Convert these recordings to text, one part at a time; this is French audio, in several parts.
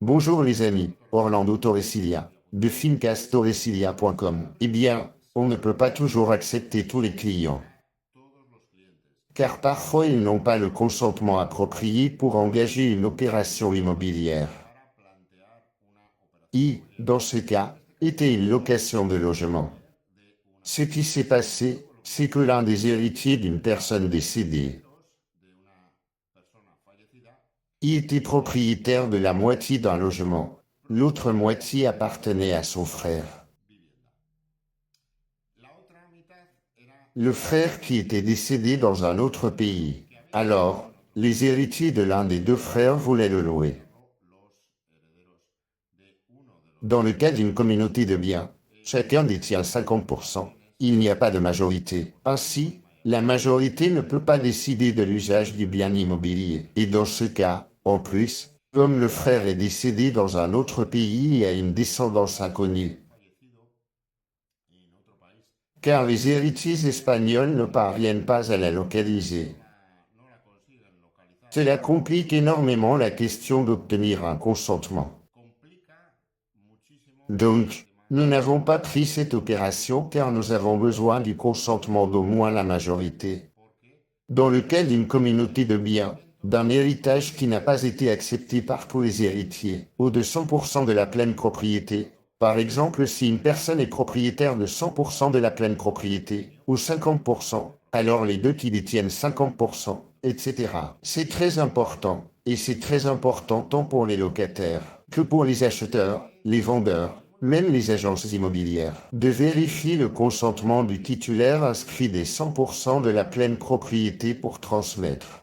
Bonjour les amis, Orlando Torresilia, de fincastorresilia.com. Eh bien, on ne peut pas toujours accepter tous les clients, car parfois ils n'ont pas le consentement approprié pour engager une opération immobilière. Dans ce cas, était une location de logement. Ce qui s'est passé, c'est que l'un des héritiers d'une personne décédée était propriétaire de la moitié d'un logement. L'autre moitié appartenait à son frère. Le frère qui était décédé dans un autre pays. Alors, les héritiers de l'un des deux frères voulaient le louer. Dans le cas d'une communauté de biens, chacun détient 50%. Il n'y a pas de majorité. Ainsi, la majorité ne peut pas décider de l'usage du bien immobilier. Et dans ce cas, en plus, comme le frère est décédé dans un autre pays et a une descendance inconnue, car les héritiers espagnols ne parviennent pas à la localiser. Cela complique énormément la question d'obtenir un consentement. Donc, nous n'avons pas pris cette opération car nous avons besoin du consentement d'au moins la majorité. Dans le cas d'une communauté de biens, d'un héritage qui n'a pas été accepté par tous les héritiers, ou de 100% de la pleine propriété, par exemple si une personne est propriétaire de 100% de la pleine propriété, ou 50%, alors les deux qui détiennent 50%, etc. C'est très important, et c'est très important tant pour les locataires que pour les acheteurs, les vendeurs, même les agences immobilières, de vérifier le consentement du titulaire inscrit des 100% de la pleine propriété pour transmettre.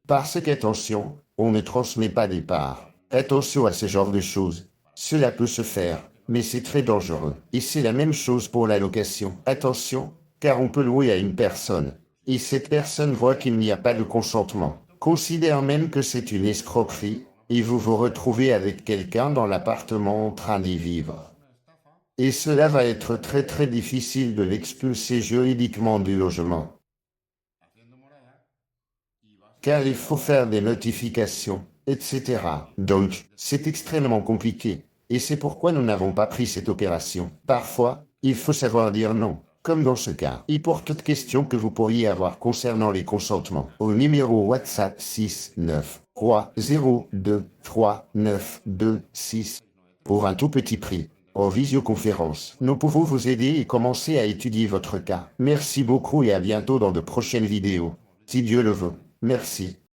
Parce qu'attention, on ne transmet pas des parts. Attention à ce genre de choses. Cela peut se faire, mais c'est très dangereux. Et c'est la même chose pour la location. Attention, car on peut louer à une personne. Et cette personne voit qu'il n'y a pas de consentement. Considère même que c'est une escroquerie, et vous vous retrouvez avec quelqu'un dans l'appartement en train d'y vivre. Et cela va être très très difficile de l'expulser juridiquement du logement. Car il faut faire des notifications, etc. Donc, c'est extrêmement compliqué. Et c'est pourquoi nous n'avons pas pris cette opération. Parfois, il faut savoir dire non, comme dans ce cas. Et pour toute question que vous pourriez avoir concernant les consentements, au numéro WhatsApp 6 9 3 0 2 3 9 2 6, pour un tout petit prix. En visioconférence, nous pouvons vous aider et commencer à étudier votre cas. Merci beaucoup et à bientôt dans de prochaines vidéos. Si Dieu le veut. Merci.